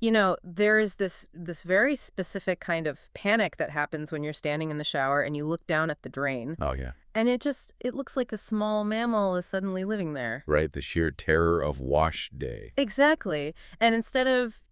There is this very specific kind of panic that happens when you're standing in the shower and you look down at the drain. Oh, yeah. And it looks like a small mammal is suddenly living there. Right, the sheer terror of wash day. Exactly. And instead of,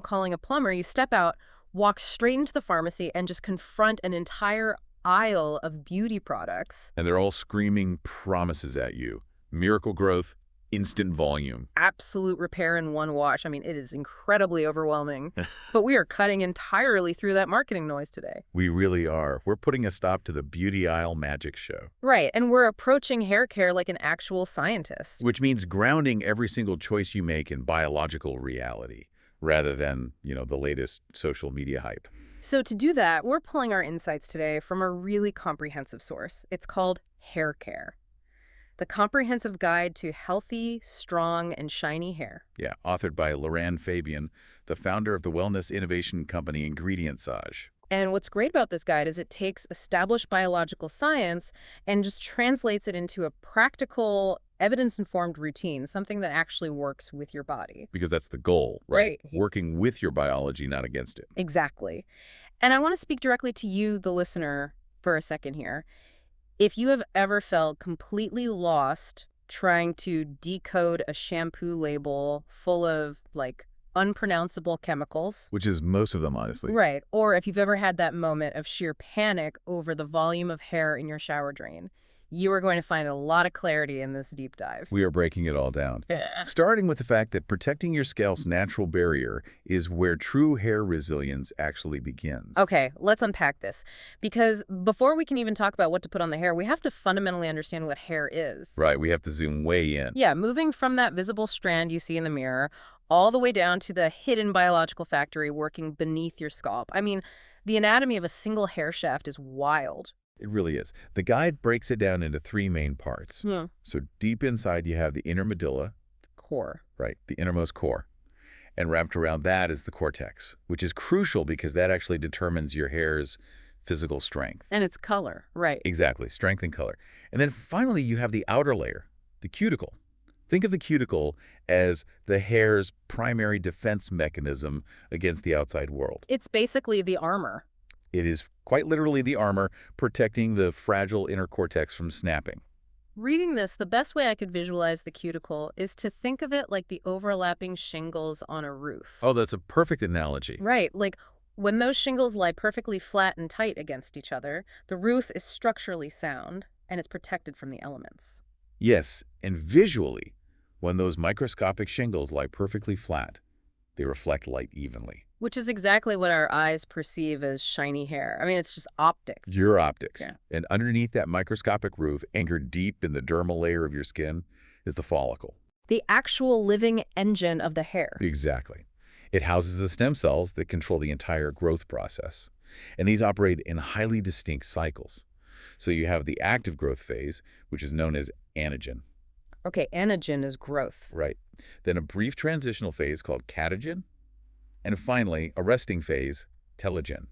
calling a plumber, you step out, walk straight into the pharmacy, and just confront an entire aisle of beauty products. And they're all screaming promises at you. Miracle growth, instant volume. Absolute repair in one wash. I mean, it is incredibly overwhelming. But we are cutting entirely through that marketing noise today. We really are. We're putting a stop to the beauty aisle magic show. Right, and we're approaching hair care like an actual scientist. Which means grounding every single choice you make in biological reality, rather than, the latest social media hype. So to do that, we're pulling our insights today from a really comprehensive source. It's called Hair Care, the comprehensive guide to healthy, strong, and shiny hair. Yeah, authored by Laurent Fabian, the founder of the wellness innovation company Ingredientsage. And what's great about this guide is it takes established biological science and just translates it into a practical, evidence-informed routine, something that actually works with your body. Because that's the goal, right? Working with your biology, not against it. Exactly. And I want to speak directly to you, the listener, for a second here. If you have ever felt completely lost trying to decode a shampoo label full of, unpronounceable chemicals. Which is most of them, honestly. Right. Or if you've ever had that moment of sheer panic over the volume of hair in your shower drain, you are going to find a lot of clarity in this deep dive. We are breaking it all down. Yeah. Starting with the fact that protecting your scalp's natural barrier is where true hair resilience actually begins. Okay, let's unpack this. Because before we can even talk about what to put on the hair, we have to fundamentally understand what hair is. Right, we have to zoom way in. Yeah, moving from that visible strand you see in the mirror all the way down to the hidden biological factory working beneath your scalp. I mean, the anatomy of a single hair shaft is wild. It really is. The guide breaks it down into three main parts. So deep inside you have the inner medulla. Core. Right, the innermost core. And wrapped around that is the cortex, which is crucial because that actually determines your hair's physical strength. And its color, right. Exactly, strength and color. And then finally you have the outer layer, the cuticle. Think of the cuticle as the hair's primary defense mechanism against the outside world. It's basically the armor. It is quite literally the armor protecting the fragile inner cortex from snapping. Reading this, the best way I could visualize the cuticle is to think of it like the overlapping shingles on a roof. Oh, that's a perfect analogy. Right, like when those shingles lie perfectly flat and tight against each other, the roof is structurally sound and it's protected from the elements. Yes, and visually, when those microscopic shingles lie perfectly flat, they reflect light evenly. Which is exactly what our eyes perceive as shiny hair. I mean, it's just optics. Your optics. Yeah. And underneath that microscopic roof, anchored deep in the dermal layer of your skin, is the follicle. The actual living engine of the hair. Exactly. It houses the stem cells that control the entire growth process. And these operate in highly distinct cycles. So you have the active growth phase, which is known as anagen. Okay, anagen is growth. Right. Then a brief transitional phase called catagen. And finally, a resting phase, telogen.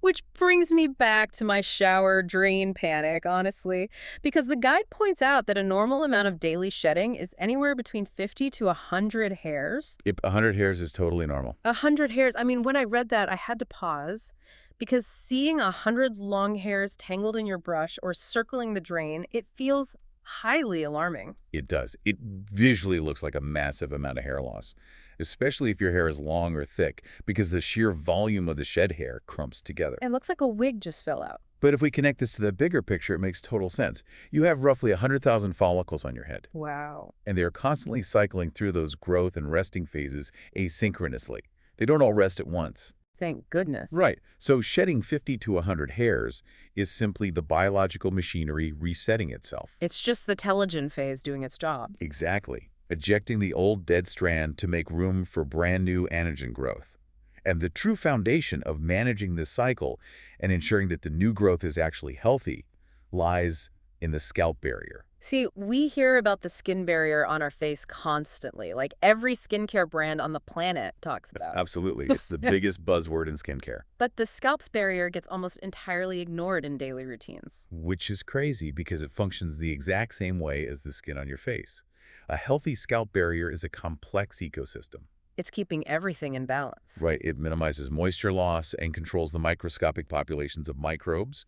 Which brings me back to my shower drain panic, honestly, because the guide points out that a normal amount of daily shedding is anywhere between 50 to 100 hairs. 100 hairs is totally normal. 100 hairs. I mean, when I read that, I had to pause because seeing 100 long hairs tangled in your brush or circling the drain, it feels highly alarming. It does. It visually looks like a massive amount of hair loss, especially if your hair is long or thick, because the sheer volume of the shed hair clumps together. It looks like a wig just fell out. But if we connect this to the bigger picture, it makes total sense. You have roughly 100,000 follicles on your head. Wow. And they are constantly cycling through those growth and resting phases asynchronously. They don't all rest at once. Thank goodness. Right. So shedding 50 to 100 hairs is simply the biological machinery resetting itself. It's just the telogen phase doing its job. Exactly. Ejecting the old dead strand to make room for brand new anagen growth. And the true foundation of managing this cycle and ensuring that the new growth is actually healthy lies in the scalp barrier. See, we hear about the skin barrier on our face constantly. Like every skincare brand on the planet talks about. Absolutely. It's the biggest buzzword in skincare. But the scalp's barrier gets almost entirely ignored in daily routines. Which is crazy because it functions the exact same way as the skin on your face. A healthy scalp barrier is a complex ecosystem. It's keeping everything in balance. Right, it minimizes moisture loss and controls the microscopic populations of microbes,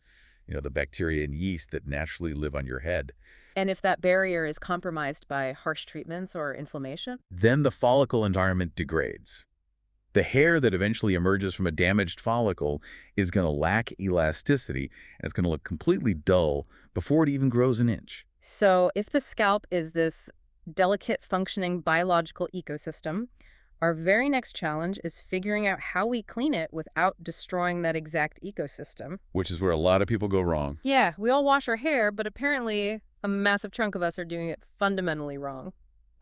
the bacteria and yeast that naturally live on your head. And if that barrier is compromised by harsh treatments or inflammation? Then the follicle environment degrades. The hair that eventually emerges from a damaged follicle is going to lack elasticity, and it's going to look completely dull before it even grows an inch. So if the scalp is this delicate functioning biological ecosystem, our very next challenge is figuring out how we clean it without destroying that exact ecosystem. Which is where a lot of people go wrong. Yeah, we all wash our hair, but apparently a massive chunk of us are doing it fundamentally wrong.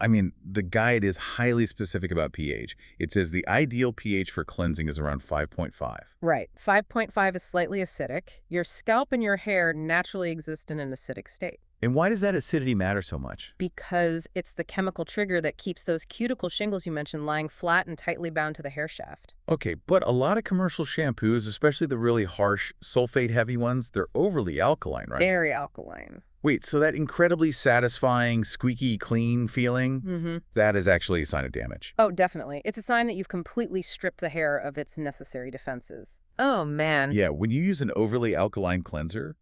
I mean, the guide is highly specific about pH. It says the ideal pH for cleansing is around 5.5. Right. 5.5 is slightly acidic. Your scalp and your hair naturally exist in an acidic state. And why does that acidity matter so much? Because it's the chemical trigger that keeps those cuticle shingles you mentioned lying flat and tightly bound to the hair shaft. Okay, but a lot of commercial shampoos, especially the really harsh, sulfate-heavy ones, they're overly alkaline, right? Very alkaline. Wait, so that incredibly satisfying, squeaky clean feeling, that is actually a sign of damage. Oh, definitely. It's a sign that you've completely stripped the hair of its necessary defenses. Oh, man. Yeah, when you use an overly alkaline cleanser,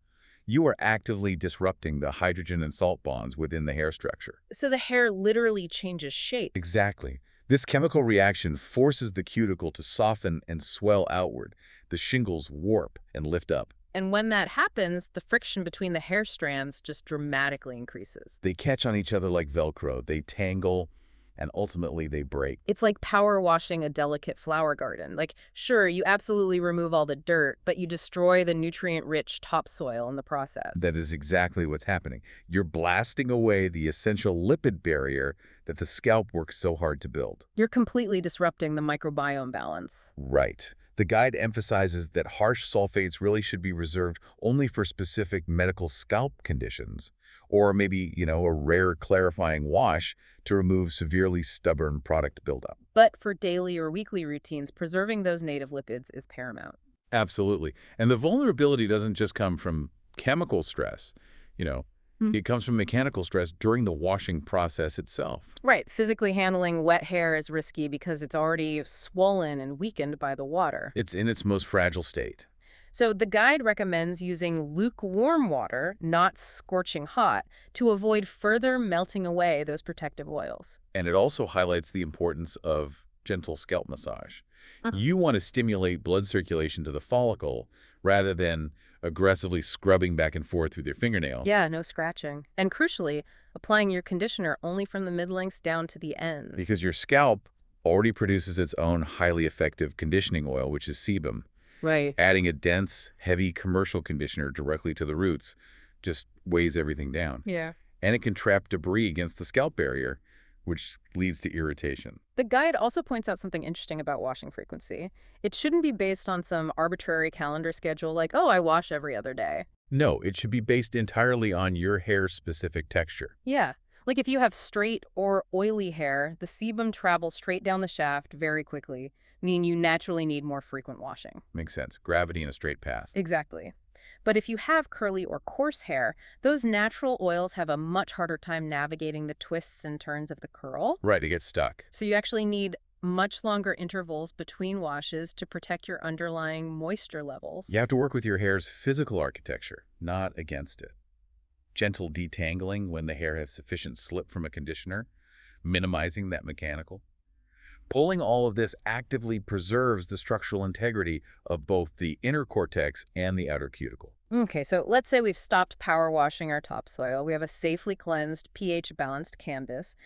you are actively disrupting the hydrogen and salt bonds within the hair structure. So the hair literally changes shape. Exactly. This chemical reaction forces the cuticle to soften and swell outward. The shingles warp and lift up. And when that happens, the friction between the hair strands just dramatically increases. They catch on each other like Velcro. They tangle, and ultimately they break. It's like power washing a delicate flower garden. Like, sure, you absolutely remove all the dirt, but you destroy the nutrient-rich topsoil in the process. That is exactly what's happening. You're blasting away the essential lipid barrier that the scalp works so hard to build. You're completely disrupting the microbiome balance. Right. The guide emphasizes that harsh sulfates really should be reserved only for specific medical scalp conditions, or maybe, a rare clarifying wash to remove severely stubborn product buildup. But for daily or weekly routines, preserving those native lipids is paramount. Absolutely. And the vulnerability doesn't just come from chemical stress. It comes from mechanical stress during the washing process itself. Right. Physically handling wet hair is risky because it's already swollen and weakened by the water. It's in its most fragile state. So the guide recommends using lukewarm water, not scorching hot, to avoid further melting away those protective oils. And it also highlights the importance of gentle scalp massage. You want to stimulate blood circulation to the follicle rather than aggressively scrubbing back and forth with your fingernails. Yeah, no scratching. And crucially, applying your conditioner only from the mid-lengths down to the ends. Because your scalp already produces its own highly effective conditioning oil, which is sebum. Right. Adding a dense, heavy commercial conditioner directly to the roots just weighs everything down. Yeah. And it can trap debris against the scalp barrier, which leads to irritation. The guide also points out something interesting about washing frequency. It shouldn't be based on some arbitrary calendar schedule like, oh, I wash every other day. No, it should be based entirely on your hair-specific texture. Yeah. Like if you have straight or oily hair, the sebum travels straight down the shaft very quickly, meaning you naturally need more frequent washing. Makes sense. Gravity in a straight path. Exactly. But if you have curly or coarse hair, those natural oils have a much harder time navigating the twists and turns of the curl. Right, they get stuck. So you actually need much longer intervals between washes to protect your underlying moisture levels. You have to work with your hair's physical architecture, not against it. Gentle detangling when the hair has sufficient slip from a conditioner, minimizing that mechanical. Pulling all of this actively preserves the structural integrity of both the inner cortex and the outer cuticle. Okay, so let's say we've stopped power washing our topsoil. We have a safely cleansed, pH-balanced canvas.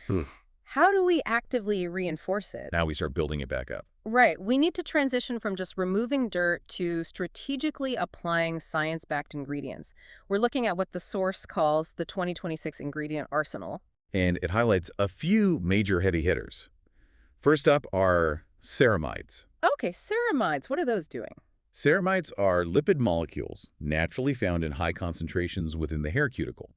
How do we actively reinforce it? Now we start building it back up. Right. We need to transition from just removing dirt to strategically applying science-backed ingredients. We're looking at what the source calls the 2026 ingredient arsenal. And it highlights a few major heavy hitters. First up are ceramides. Okay, ceramides. What are those doing? Ceramides are lipid molecules naturally found in high concentrations within the hair cuticle.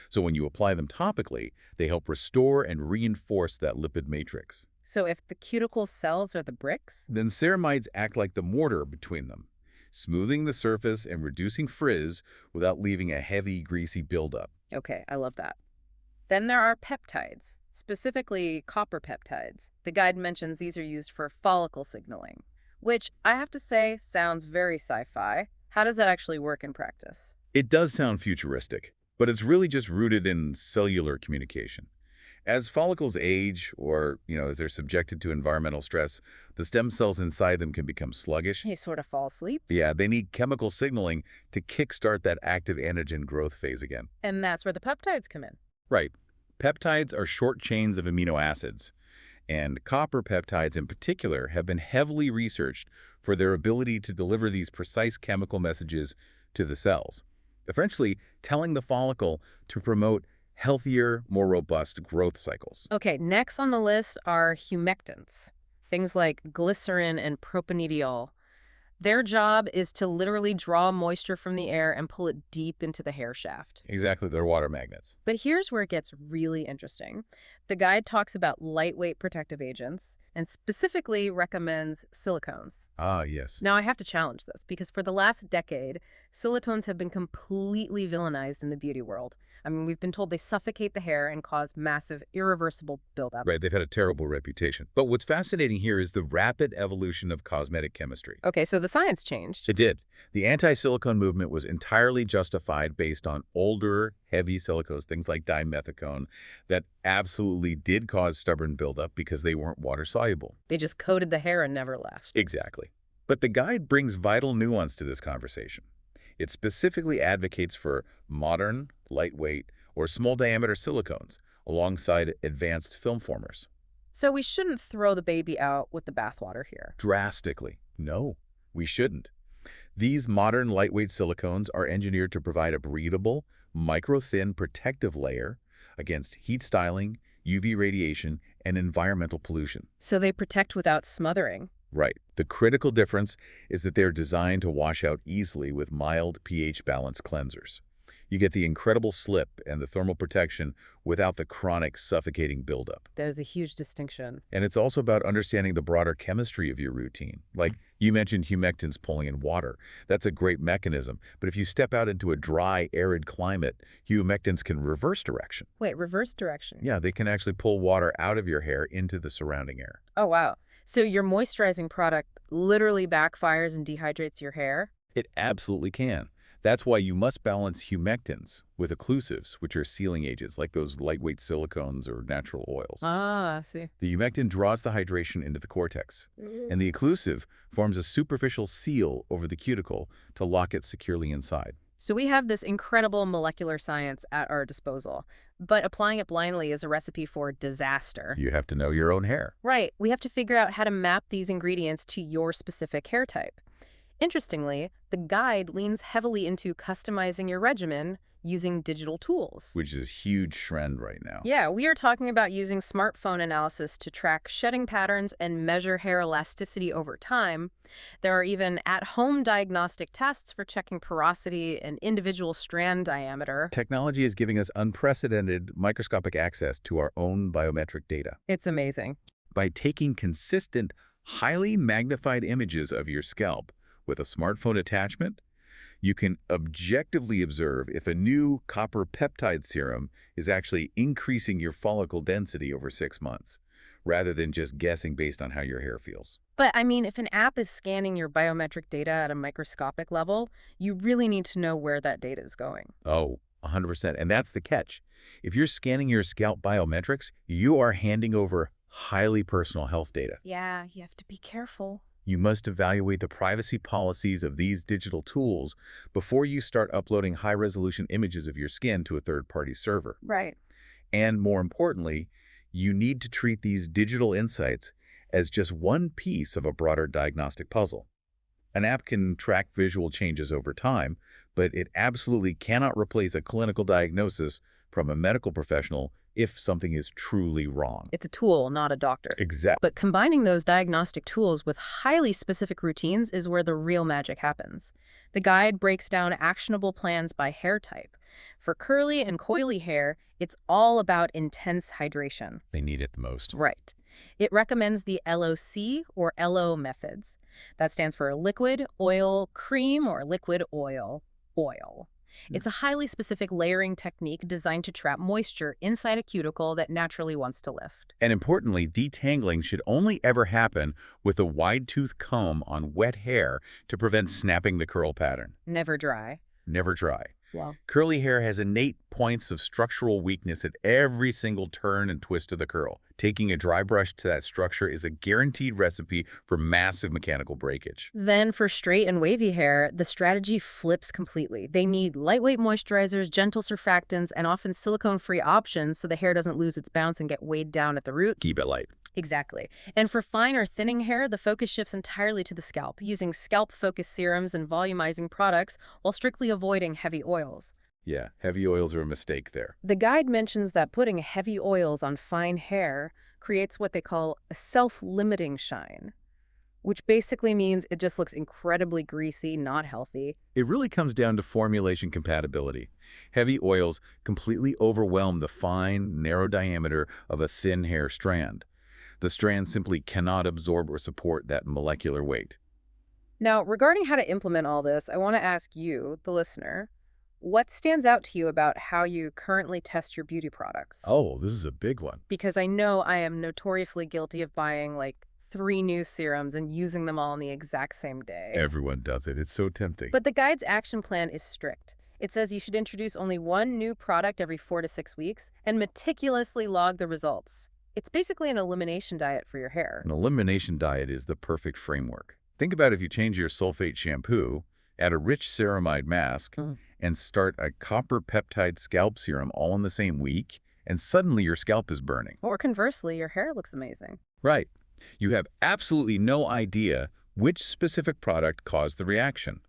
So when you apply them topically, they help restore and reinforce that lipid matrix. So if the cuticle cells are the bricks? Then ceramides act like the mortar between them, smoothing the surface and reducing frizz without leaving a heavy, greasy buildup. Okay, I love that. Then there are peptides. specifically copper peptides. The guide mentions these are used for follicle signaling, which I have to say sounds very sci-fi. How does that actually work in practice? It does sound futuristic, but it's really just rooted in cellular communication. As follicles age or, as they're subjected to environmental stress, the stem cells inside them can become sluggish. They sort of fall asleep. Yeah, they need chemical signaling to kickstart that active antigen growth phase again. And that's where the peptides come in. Right. Peptides are short chains of amino acids, and copper peptides in particular have been heavily researched for their ability to deliver these precise chemical messages to the cells, essentially telling the follicle to promote healthier, more robust growth cycles. Okay, next on the list are humectants, things like glycerin and propanediol. Their job is to literally draw moisture from the air and pull it deep into the hair shaft. Exactly, they're water magnets. But here's where it gets really interesting. The guide talks about lightweight protective agents and specifically recommends silicones. Ah, yes. Now, I have to challenge this because for the last decade, silicones have been completely villainized in the beauty world. I mean, we've been told they suffocate the hair and cause massive, irreversible buildup. Right, they've had a terrible reputation. But what's fascinating here is the rapid evolution of cosmetic chemistry. Okay, so the science changed. It did. The anti-silicone movement was entirely justified based on older, heavy silicones, things like dimethicone, that absolutely did cause stubborn buildup because they weren't water-soluble. They just coated the hair and never left. Exactly. But the guide brings vital nuance to this conversation. It specifically advocates for modern, lightweight, or small-diameter silicones alongside advanced film formers. So we shouldn't throw the baby out with the bathwater here. Drastically. No, we shouldn't. These modern lightweight silicones are engineered to provide a breathable, micro-thin protective layer against heat styling, UV radiation, and environmental pollution. So they protect without smothering. Right. The critical difference is that they're designed to wash out easily with mild pH balance cleansers. You get the incredible slip and the thermal protection without the chronic suffocating buildup. There's a huge distinction. And it's also about understanding the broader chemistry of your routine. Like you mentioned humectants pulling in water. That's a great mechanism. But if you step out into a dry, arid climate, humectants can reverse direction. Wait, reverse direction? Yeah, they can actually pull water out of your hair into the surrounding air. Oh, wow. So your moisturizing product literally backfires and dehydrates your hair? It absolutely can. That's why you must balance humectants with occlusives, which are sealing agents like those lightweight silicones or natural oils. Ah, I see. The humectant draws the hydration into the cortex, and the occlusive forms a superficial seal over the cuticle to lock it securely inside. So we have this incredible molecular science at our disposal, but applying it blindly is a recipe for disaster. You have to know your own hair. Right. We have to figure out how to map these ingredients to your specific hair type. Interestingly, the guide leans heavily into customizing your regimen using digital tools. Which is a huge trend right now. Yeah, we are talking about using smartphone analysis to track shedding patterns and measure hair elasticity over time. There are even at-home diagnostic tests for checking porosity and individual strand diameter. Technology is giving us unprecedented microscopic access to our own biometric data. It's amazing. By taking consistent, highly magnified images of your scalp with a smartphone attachment, you can objectively observe if a new copper peptide serum is actually increasing your follicle density over 6 months, rather than just guessing based on how your hair feels. But, I mean, if an app is scanning your biometric data at a microscopic level, you really need to know where that data is going. Oh, 100%. And that's the catch. If you're scanning your scalp biometrics, you are handing over highly personal health data. Yeah, you have to be careful. You must evaluate the privacy policies of these digital tools before you start uploading high-resolution images of your skin to a third-party server. Right. And more importantly, you need to treat these digital insights as just one piece of a broader diagnostic puzzle. An app can track visual changes over time, but it absolutely cannot replace a clinical diagnosis from a medical professional if something is truly wrong. It's a tool, not a doctor. Exactly. But combining those diagnostic tools with highly specific routines is where the real magic happens. The guide breaks down actionable plans by hair type. For curly and coily hair, it's all about intense hydration. They need it the most. Right. It recommends the LOC or LO methods. That stands for liquid, oil, cream, or liquid, oil, oil. It's a highly specific layering technique designed to trap moisture inside a cuticle that naturally wants to lift. And importantly, detangling should only ever happen with a wide-tooth comb on wet hair to prevent snapping the curl pattern. Never dry. Never dry. Wow. Curly hair has innate points of structural weakness at every single turn and twist of the curl. Taking a dry brush to that structure is a guaranteed recipe for massive mechanical breakage. Then for straight and wavy hair, the strategy flips completely. They need lightweight moisturizers, gentle surfactants, and often silicone-free options so the hair doesn't lose its bounce and get weighed down at the root. Keep it light. Exactly. And for fine or thinning hair, the focus shifts entirely to the scalp, using scalp-focused serums and volumizing products while strictly avoiding heavy oils. Yeah, heavy oils are a mistake there. The guide mentions that putting heavy oils on fine hair creates what they call a self-limiting shine, which basically means it just looks incredibly greasy, not healthy. It really comes down to formulation compatibility. Heavy oils completely overwhelm the fine, narrow diameter of a thin hair strand. The strand simply cannot absorb or support that molecular weight. Now, regarding how to implement all this, I want to ask you, the listener, what stands out to you about how you currently test your beauty products? Oh, this is a big one. Because I know I am notoriously guilty of buying like 3 new serums and using them all on the exact same day. Everyone does it. It's so tempting. But the guide's action plan is strict. It says you should introduce only 1 new product every 4 to 6 weeks and meticulously log the results. It's basically an elimination diet for your hair. An elimination diet is the perfect framework. Think about if you change your sulfate shampoo, add a rich ceramide mask, and start a copper peptide scalp serum all in the same week, and suddenly your scalp is burning. Or conversely, your hair looks amazing. Right. You have absolutely no idea which specific product caused the reaction.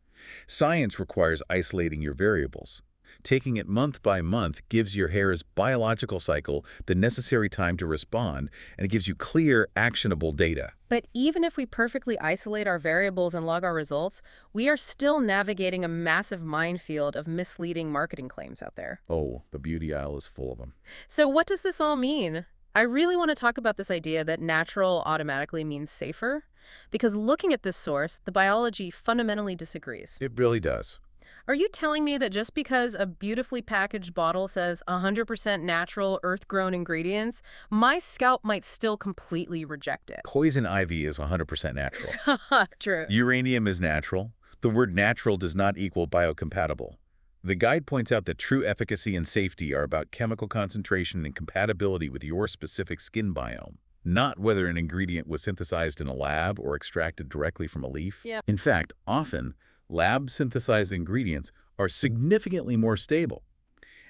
Science requires isolating your variables. Taking it month by month gives your hair's biological cycle the necessary time to respond, and it gives you clear, actionable data. But even if we perfectly isolate our variables and log our results, we are still navigating a massive minefield of misleading marketing claims out there. Oh, the beauty aisle is full of them. So what does this all mean? I really want to talk about this idea that natural automatically means safer, because looking at this source, the biology fundamentally disagrees. It really does. Are you telling me that just because a beautifully packaged bottle says 100% natural, earth-grown ingredients, my scalp might still completely reject it? Poison ivy is 100% natural. True. Uranium is natural. The word natural does not equal biocompatible. The guide points out that true efficacy and safety are about chemical concentration and compatibility with your specific skin biome, not whether an ingredient was synthesized in a lab or extracted directly from a leaf. Yeah. In fact, often, lab-synthesized ingredients are significantly more stable,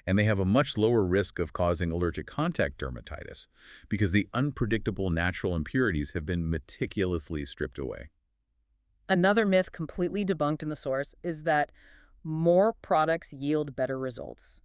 and they have a much lower risk of causing allergic contact dermatitis because the unpredictable natural impurities have been meticulously stripped away. Another myth completely debunked in the source is that more products yield better results.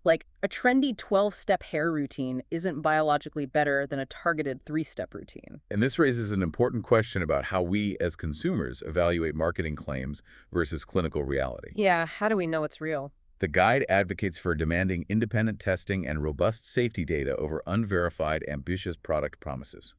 Like, a trendy 12-step hair routine isn't biologically better than a targeted 3-step routine. And this raises an important question about how we, as consumers, evaluate marketing claims versus clinical reality. Yeah, how do we know it's real? The guide advocates for demanding independent testing and robust safety data over unverified, ambitious product promises.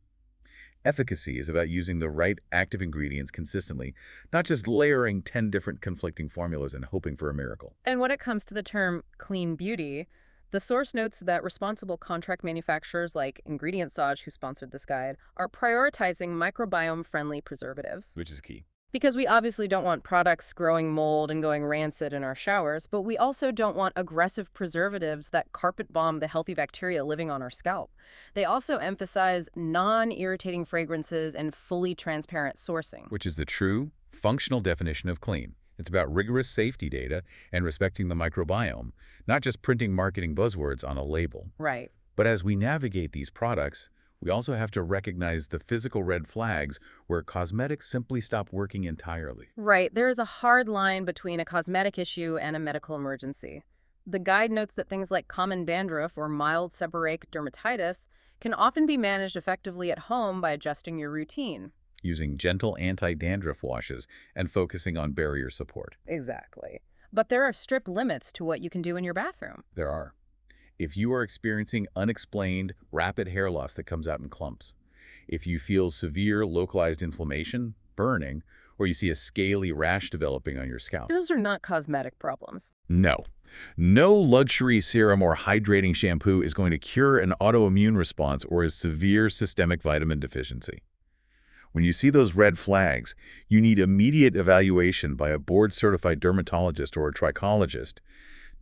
Efficacy is about using the right active ingredients consistently, not just layering 10 different conflicting formulas and hoping for a miracle. And when it comes to the term clean beauty, the source notes that responsible contract manufacturers like Ingredientsage, who sponsored this guide, are prioritizing microbiome-friendly preservatives. Which is key. Because we obviously don't want products growing mold and going rancid in our showers, but we also don't want aggressive preservatives that carpet bomb the healthy bacteria living on our scalp. They also emphasize non-irritating fragrances and fully transparent sourcing. Which is the true, functional definition of clean. It's about rigorous safety data and respecting the microbiome, not just printing marketing buzzwords on a label. Right. But as we navigate these products, we also have to recognize the physical red flags where cosmetics simply stop working entirely. Right. There is a hard line between a cosmetic issue and a medical emergency. The guide notes that things like common dandruff or mild seborrheic dermatitis can often be managed effectively at home by adjusting your routine. Using gentle anti-dandruff washes and focusing on barrier support. Exactly. But there are strict limits to what you can do in your bathroom. There are. If you are experiencing unexplained, rapid hair loss that comes out in clumps, if you feel severe localized inflammation, burning, or you see a scaly rash developing on your scalp. Those are not cosmetic problems. No. No luxury serum or hydrating shampoo is going to cure an autoimmune response or a severe systemic vitamin deficiency. When you see those red flags, you need immediate evaluation by a board-certified dermatologist or a trichologist.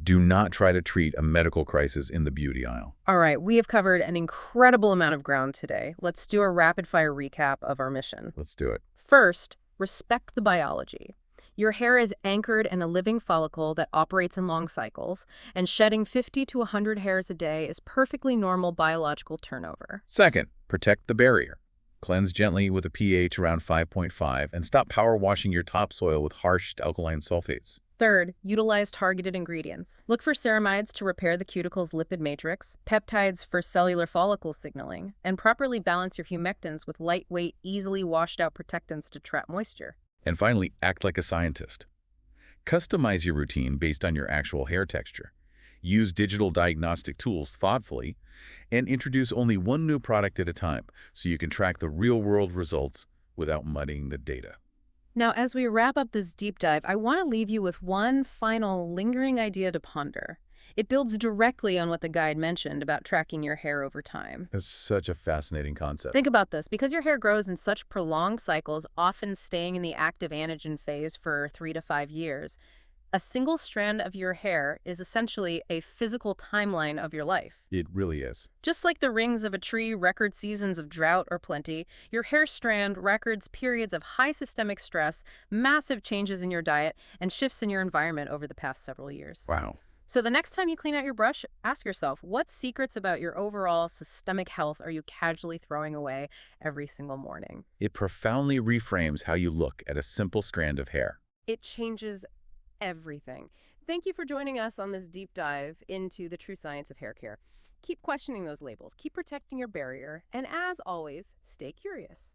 Do not try to treat a medical crisis in the beauty aisle. All right, we have covered an incredible amount of ground today. Let's do a rapid-fire recap of our mission. Let's do it. First, respect the biology. Your hair is anchored in a living follicle that operates in long cycles, and shedding 50 to 100 hairs a day is perfectly normal biological turnover. Second, protect the barrier. Cleanse gently with a pH around 5.5 and stop power washing your topsoil with harsh alkaline sulfates. Third, utilize targeted ingredients. Look for ceramides to repair the cuticle's lipid matrix, peptides for cellular follicle signaling, and properly balance your humectants with lightweight, easily washed-out protectants to trap moisture. And finally, act like a scientist. Customize your routine based on your actual hair texture. Use digital diagnostic tools thoughtfully, and introduce only one new product at a time so you can track the real-world results without muddying the data. Now, as we wrap up this deep dive, I want to leave you with one final lingering idea to ponder. It builds directly on what the guide mentioned about tracking your hair over time. It's such a fascinating concept. Think about this. Because your hair grows in such prolonged cycles, often staying in the active anagen phase for 3 to 5 years, a single strand of your hair is essentially a physical timeline of your life. It really is. Just like the rings of a tree record seasons of drought or plenty, your hair strand records periods of high systemic stress, massive changes in your diet, and shifts in your environment over the past several years. Wow. So the next time you clean out your brush, ask yourself, what secrets about your overall systemic health are you casually throwing away every single morning? It profoundly reframes how you look at a simple strand of hair. It changes everything. Thank you for joining us on this deep dive into the true science of hair care. Keep questioning those labels, keep protecting your barrier, and as always, stay curious.